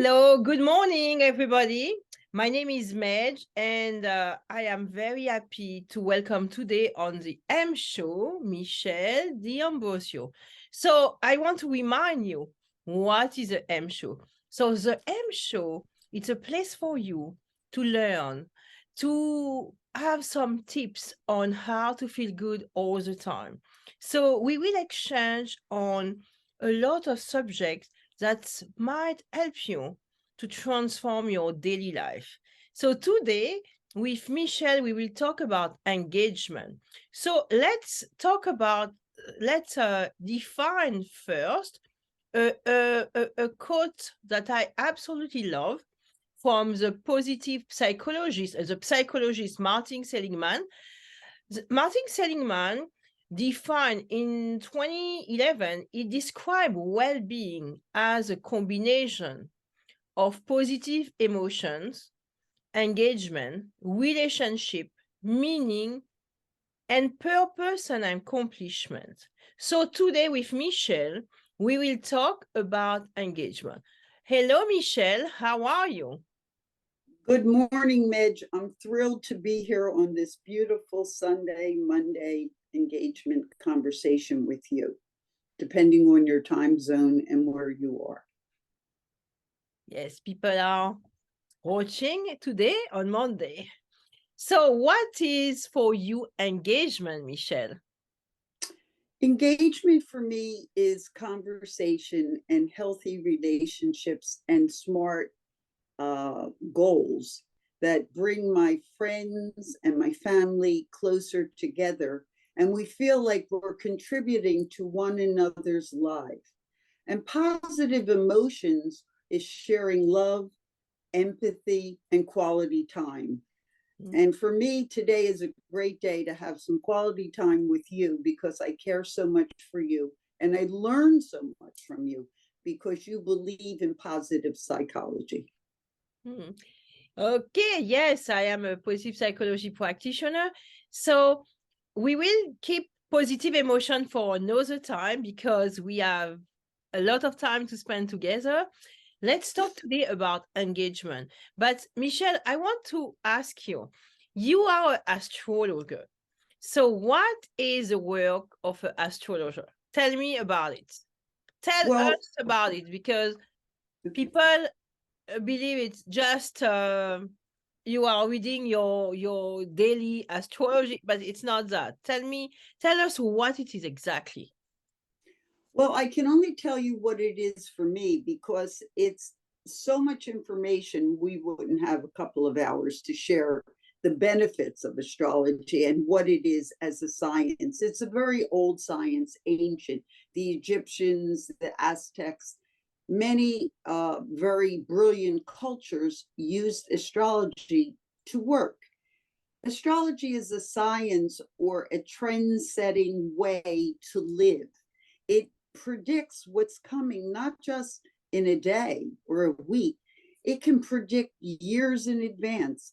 Hello, good morning, everybody. My name is Medge, and I am very happy to welcome today on the M Show, Michele D'Ambrosio. So I want to remind you, what is the M Show? So the M Show, it's a place for you to learn, to have some tips on how to feel good all the time. So we will exchange on a lot of subjects that might help you to transform your daily life. So today with Michele, we will talk about engagement. So let's define first a quote that I absolutely love from the positive psychologist, the psychologist Martin Seligman. Martin Seligman defined in 2011, he described well-being as a combination of positive emotions, engagement, relationship, meaning, and purpose and accomplishment. So today with Michele, we will talk about engagement. Hello, Michele, how are you? Good morning, Medge. I'm thrilled to be here on this beautiful Monday engagement conversation with you, depending on your time zone and where you are. Yes, people are watching today on Monday. So what is for you engagement, Michele? Engagement for me is conversation and healthy relationships and smart goals that bring my friends and my family closer together. And we feel like we're contributing to one another's life. And positive emotions is sharing love, empathy, and quality time. And for me, today is a great day to have some quality time with you because I care so much for you and I learn so much from you because you believe in positive psychology. Okay, yes, I am a positive psychology practitioner. So we will keep positive emotion for another time because we have a lot of time to spend together. Let's talk today about engagement. But Michele, I want to ask you, you are an astrologer. So what is the work of an astrologer? Tell me about it. Tell us about it because people believe it's just you are reading your daily astrology, but it's not that. Tell us what it is exactly. Well, I can only tell you what it is for me because it's so much information. We wouldn't have a couple of hours to share the benefits of astrology and what it is as a science. It's a very old science, ancient. The Egyptians, the Aztecs, many very brilliant cultures used astrology to work. Astrology is a science or a trend-setting way to live. It predicts what's coming, not just in a day or a week. It can predict years in advance,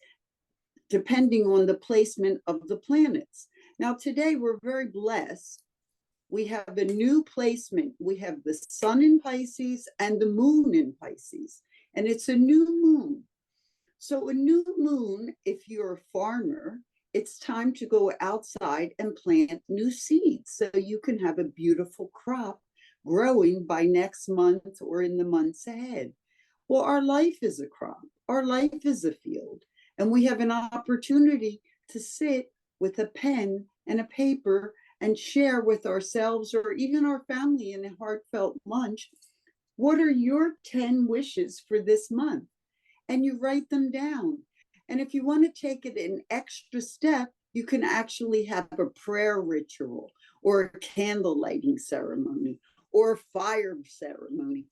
depending on the placement of the planets. Now, today we're very blessed. We have a new placement. We have the sun in Pisces and the moon in Pisces, and it's a new moon. So a new moon, if you're a farmer, it's time to go outside and plant new seeds so you can have a beautiful crop growing by next month or in the months ahead. Well, our life is a crop. Our life is a field. And we have an opportunity to sit with a pen and a paper and share with ourselves or even our family in a heartfelt lunch. What are your 10 wishes for this month? And you write them down. And if you want to take it an extra step, you can actually have a prayer ritual or a candle lighting ceremony or a fire ceremony.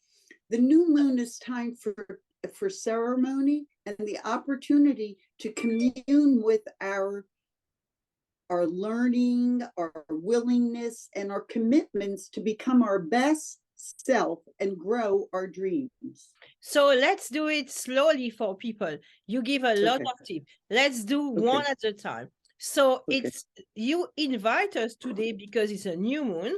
The new moon is time for ceremony and the opportunity to commune with our learning, our willingness, and our commitments to become our best self and grow our dreams. So let's do it slowly for people. You give a lot of tips. Let's do one at a time. So it's you invite us today because it's a new moon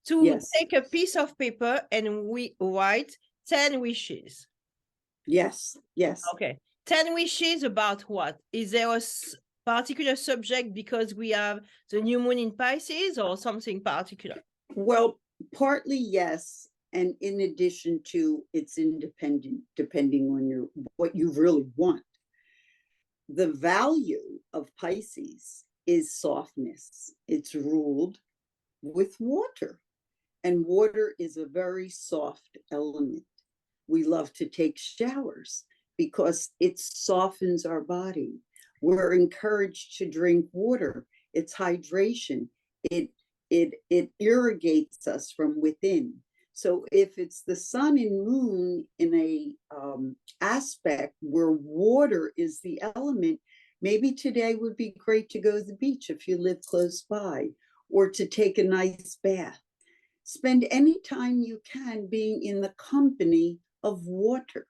to take a piece of paper and we write 10 wishes. Yes, yes. Okay. 10 wishes about what? Is there a particular subject because we have the new moon in Pisces or something particular? Well, partly yes. And in addition to, it's independent, depending on what you really want. The value of Pisces is softness. It's ruled with water, and water is a very soft element. We love to take showers because it softens our body. We're encouraged to drink water. It's hydration. It irrigates us from within. So if it's the sun and moon in a aspect where water is the element, maybe today would be great to go to the beach if you live close by, or to take a nice bath. Spend any time you can being in the company of water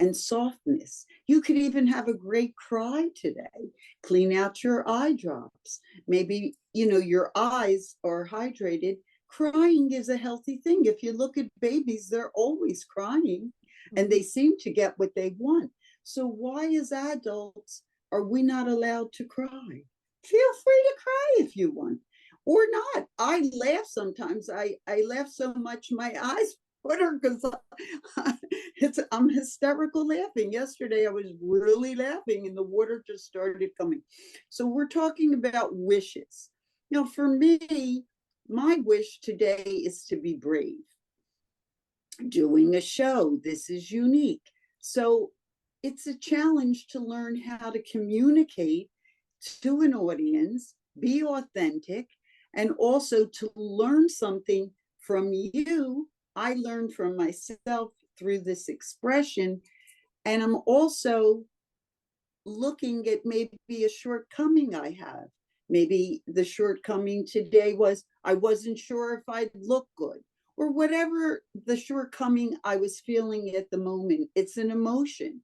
and softness. You could even have a great cry today. Clean out your eye drops. Maybe, your eyes are hydrated. Crying is a healthy thing. If you look at babies, they're always crying and they seem to get what they want. So why as adults are we not allowed to cry? Feel free to cry if you want or not. I laugh sometimes. I laugh so much my eyes water because I'm hysterical laughing. Yesterday I was really laughing and the water just started coming. So we're talking about wishes. For me, my wish today is to be brave. Doing a show, this is unique. So it's a challenge to learn how to communicate to an audience, be authentic, and also to learn something from you. I learned from myself through this expression, and I'm also looking at maybe a shortcoming I have. Maybe the shortcoming today was I wasn't sure if I'd look good, or whatever the shortcoming I was feeling at the moment. It's an emotion,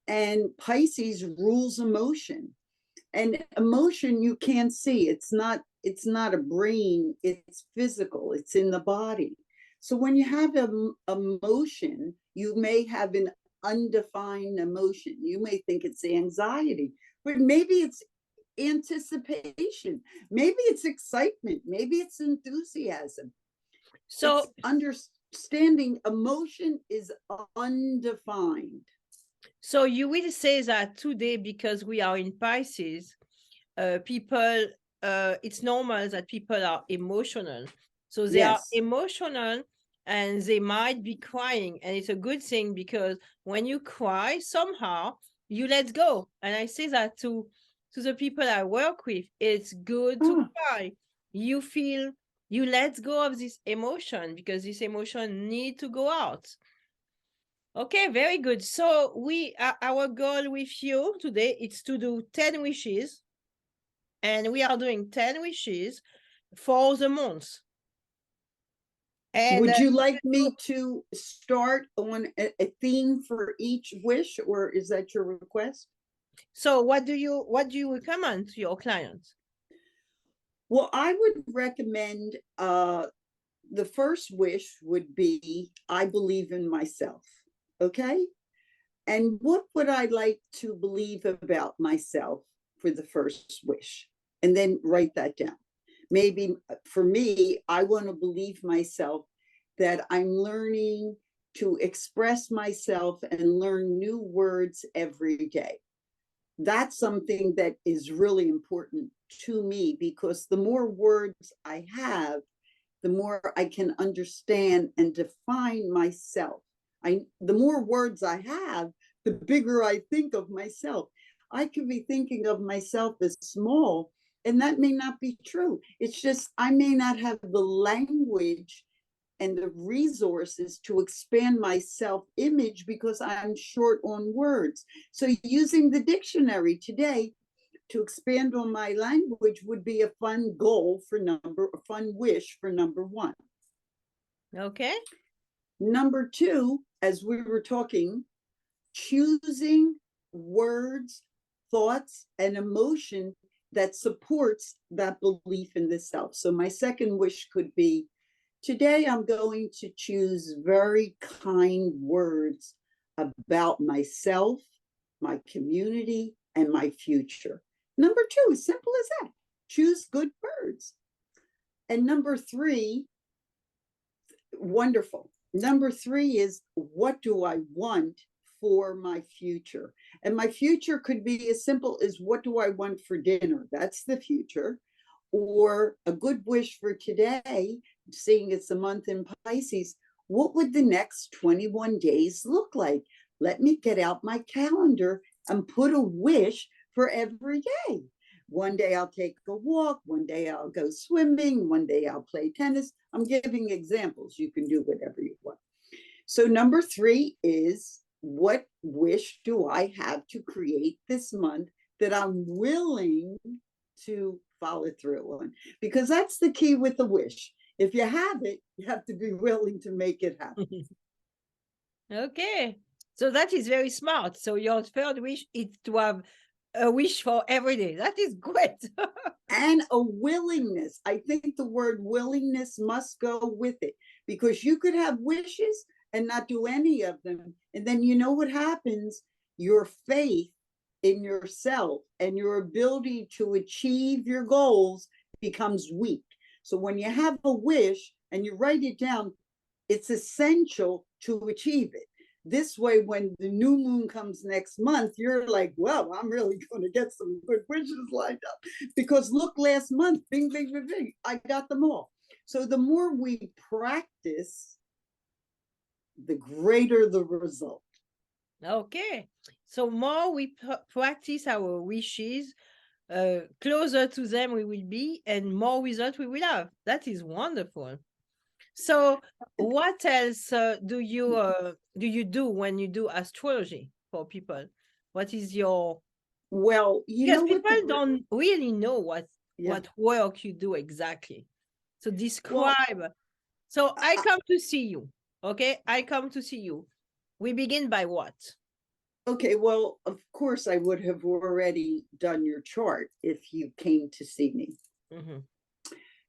and Pisces rules emotion. And emotion you can't see. It's not a brain, it's physical, it's in the body. So when you have an emotion, you may have an undefined emotion. You may think it's anxiety, but maybe it's anticipation, maybe it's excitement, maybe it's enthusiasm. So it's understanding emotion is undefined. So you will say that today, because we are in Pisces, people, it's normal that people are emotional. So they are Yes. emotional and they might be crying. And it's a good thing because when you cry, somehow you let go. And I say that to the people I work with, it's good to cry. You feel, you let go of this emotion because this emotion need to go out. Okay, very good. So our goal with you today is to do 10 wishes, and we are doing 10 wishes for the month. And would you like me to start on a theme for each wish, or is that your request? So what do you recommend to your clients? Well, I would recommend the first wish would be I believe in myself. Okay. And what would I like to believe about myself for the first wish? And then write that down. Maybe for me, I want to believe myself that I'm learning to express myself and learn new words every day. That's something that is really important to me because the more words I have, the more I can understand and define myself. The more words I have, the bigger I think of myself. I could be thinking of myself as small, and that may not be true. It's just I may not have the language and the resources to expand my self-image because I'm short on words. So using the dictionary today to expand on my language would be a fun goal for a fun wish for number one. Okay. Number two, as we were talking, choosing words, thoughts, and emotion that supports that belief in the self. So my second wish could be, today I'm going to choose very kind words about myself, my community, and my future. Number 2, as simple as that. Choose good birds. And number 3, wonderful. Number 3 is, what do I want for my future? And my future could be as simple as, what do I want for dinner? That's the future. Or a good wish for today, seeing it's a month in Pisces, what would the next 21 days look like? Let me get out my calendar and put a wish for every day. One day I'll take a walk, one day I'll go swimming, one day I'll play tennis. I'm giving examples. You can do whatever you want. So number 3 is, what wish do I have to create this month that I'm willing to follow through on? Because that's the key with the wish. If you have it, you have to be willing to make it happen. Okay. So that is very smart. So your third wish is to have a wish for every day. That is great. And a willingness. I think the word willingness must go with it, because you could have wishes and not do any of them. And then you know what happens? Your faith in yourself and your ability to achieve your goals becomes weak. So when you have a wish and you write it down, it's essential to achieve it. This way, when the new moon comes next month, you're like, well, I'm really going to get some good wishes lined up. Because look, last month, bing, bing, bing, bing, I got them all. So the more we practice, the greater the result. Okay. So more we practice our wishes, closer to them we will be, and more result we will have. That is wonderful. So what else do you do when you do astrology for people? What is your, Well, you because know what people don't really know yeah. what work you do exactly. So Well, describe. So I come to see you. Okay, I come to see you. We begin by what? okay, well, of course, I would have already done your chart if you came to see me. Mhm.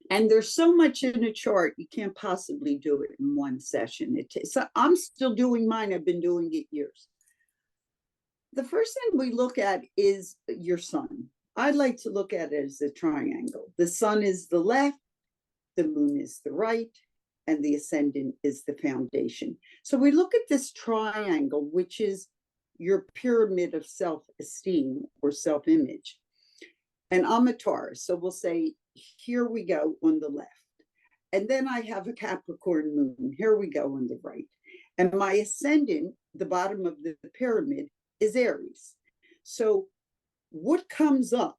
And there's so much in a chart, you can't possibly do it in one session. So I'm still doing mine. I've been doing it years. The first thing we look at is your sun. I like to look at it as a triangle. The sun is the left, the moon is the right, and the ascendant is the foundation. So we look at this triangle, which is your pyramid of self-esteem or self-image. And I'm a Taurus, so we'll say, here we go on the left. And then I have a Capricorn moon. Here we go on the right. And my ascendant, the bottom of the pyramid, is Aries. So what comes up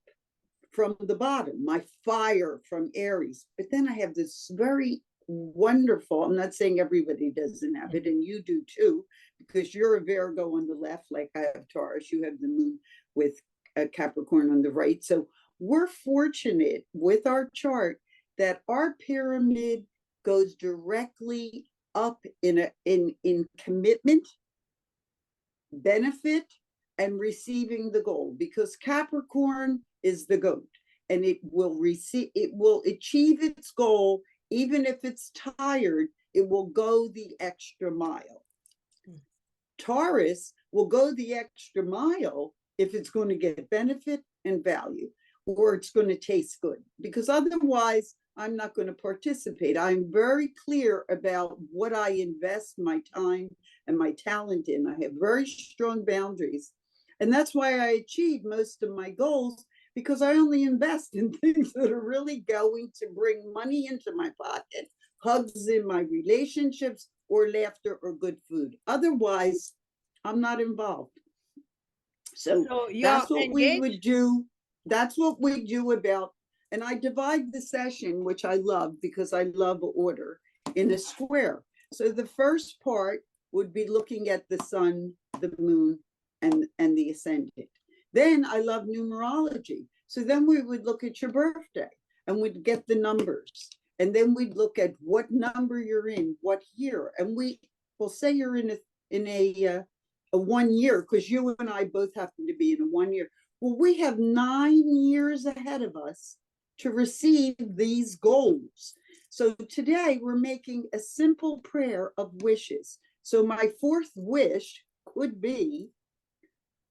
from the bottom? My fire from Aries. But then I have this very wonderful, I'm not saying everybody doesn't have it, and you do too, because you're a Virgo on the left, like I have Taurus. You have the moon with a Capricorn on the right. So we're fortunate with our chart that our pyramid goes directly up in commitment, benefit, and receiving the goal, because Capricorn is the goat, and it will achieve its goal. Even if it's tired, it will go the extra mile. Taurus will go the extra mile if it's going to get benefit and value, or it's going to taste good, because otherwise I'm not going to participate. I'm very clear about what I invest my time and my talent in. I have very strong boundaries. And that's why I achieve most of my goals, because I only invest in things that are really going to bring money into my pocket, hugs in my relationships, or laughter or good food. Otherwise, I'm not involved. So that's what we would do. That's what we do about, and I divide the session, which I love because I love order, in a square. So the first part would be looking at the sun, the moon, and the ascendant. Then I love numerology. So then we would look at your birthday and we'd get the numbers. And then we'd look at what number you're in, what year. And we'll say you're in a 1 year, because you and I both happen to be in a 1 year. Well, we have 9 years ahead of us to receive these goals. So today we're making a simple prayer of wishes. So my fourth wish could be,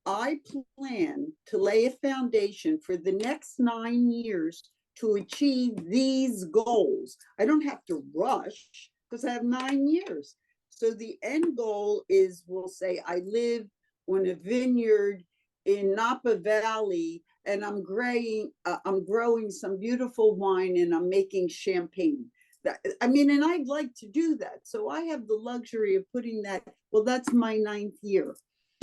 I plan to lay a foundation for the next 9 years to achieve these goals. I don't have to rush because I have 9 years. So the end goal is, we'll say, I live on a vineyard in Napa Valley, and I'm growing some beautiful wine, and I'm making champagne. I mean, and I'd like to do that. So I have the luxury of putting that. Well, that's my 9th year.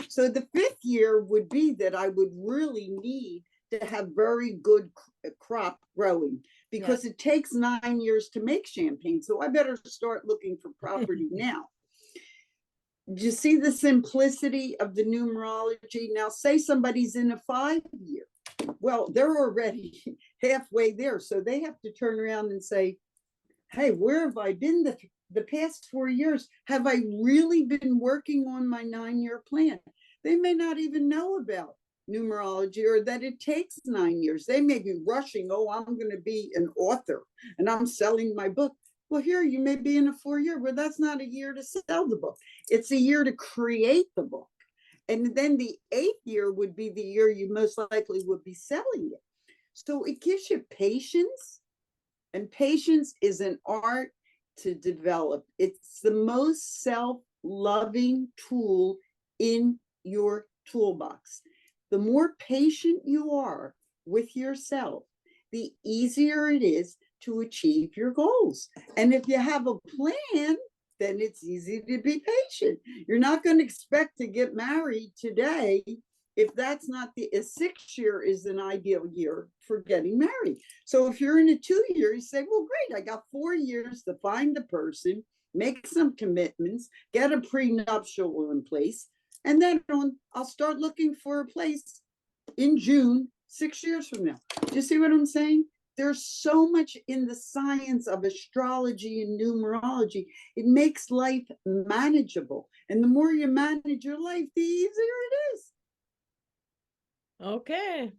So the 5th year would be that I would really need to have very good crop growing, because it takes 9 years to make champagne. So I better start looking for property now. Do you see the simplicity of the numerology? Now, say somebody's in a 5-year. Well, they're already halfway there. So they have to turn around and say, hey, where have I been the past 4 years? Have I really been working on my 9-year plan? They may not even know about numerology, or that it takes 9 years. They may be rushing, oh, I'm going to be an author and I'm selling my book. Well, here you may be in a 4-year, but that's not a year to sell the book. It's a year to create the book. And then the 8th year would be the year you most likely would be selling it. So it gives you patience. And patience is an art to develop. It's the most self-loving tool in your toolbox. The more patient you are with yourself, the easier it is to achieve your goals. And if you have a plan, then it's easy to be patient. You're not going to expect to get married today if that's not a 6-year is an ideal year for getting married. So if you're in a 2-year, you say, well, great, I got 4 years to find the person, make some commitments, get a prenuptial in place, and then I'll start looking for a place in June, 6 years from now. Do you see what I'm saying? There's so much in the science of astrology and numerology. It makes life manageable. And the more you manage your life, the easier it is. Okay.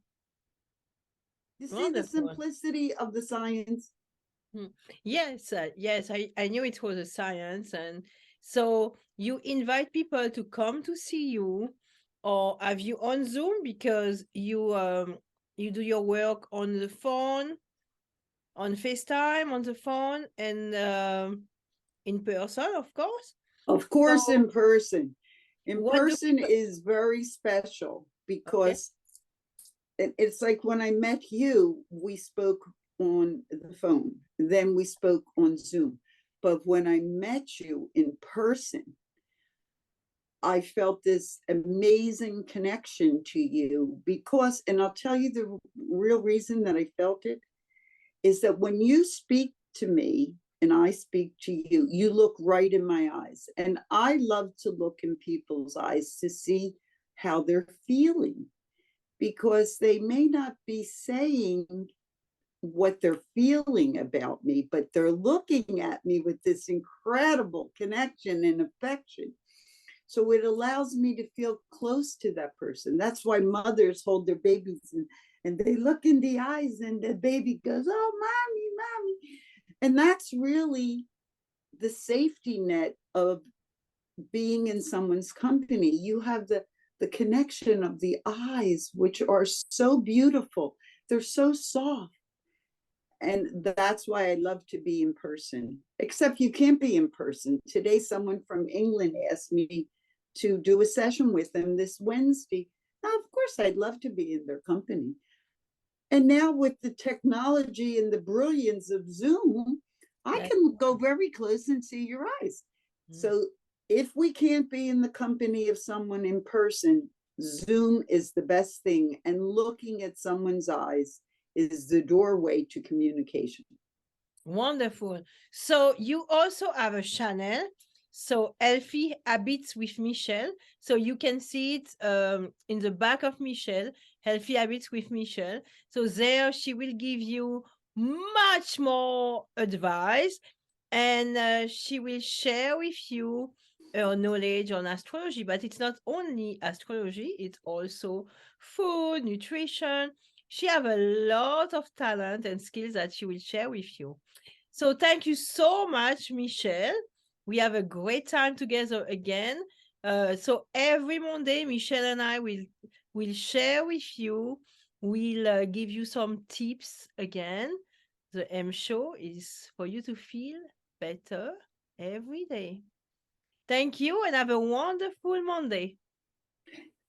You see the simplicity of the science? Yes, yes, I knew it was a science. And so you invite people to come to see you, or have you on Zoom because you do your work on the phone, on FaceTime, on the phone, and in person, of course. Of course, So in person. In what do person people... is very special, Okay. because it's like when I met you, we spoke on the phone, then we spoke on Zoom. But when I met you in person, I felt this amazing connection to you, because, and I'll tell you the real reason that I felt it, is that when you speak to me and I speak to you, you look right in my eyes. And I love to look in people's eyes to see how they're feeling, because they may not be saying what they're feeling about me, but they're looking at me with this incredible connection and affection. So it allows me to feel close to that person. That's why mothers hold their babies and they look in the eyes, and the baby goes, oh, mommy, mommy. And that's really the safety net of being in someone's company. You have the connection of the eyes, which are so beautiful. They're so soft. And that's why I love to be in person, except you can't be in person. Today, someone from England asked me to do a session with them this Wednesday. Now, of course, I'd love to be in their company. And now with the technology and the brilliance of Zoom, I can go very close and see your eyes. So if we can't be in the company of someone in person, Zoom is the best thing. And looking at someone's eyes is the doorway to communication. Wonderful. So you also have a channel, so Healthy Habits with Michele. So you can see it in the back of Michele, Healthy Habits with Michele. So there she will give you much more advice, and she will share with you her knowledge on astrology. But it's not only astrology, it's also food, nutrition. She have a lot of talent and skills that she will share with you. So thank you so much, Michele. We have a great time together again. So every Monday, Michele and I will share with you. We'll give you some tips again. The M Show is for you to feel better every day. Thank you and have a wonderful Monday.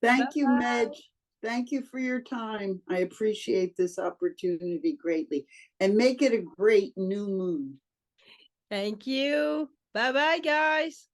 Thank you, Bye-bye. Medge. Thank you for your time. I appreciate this opportunity greatly. And make it a great new moon. Thank you. Bye bye, guys.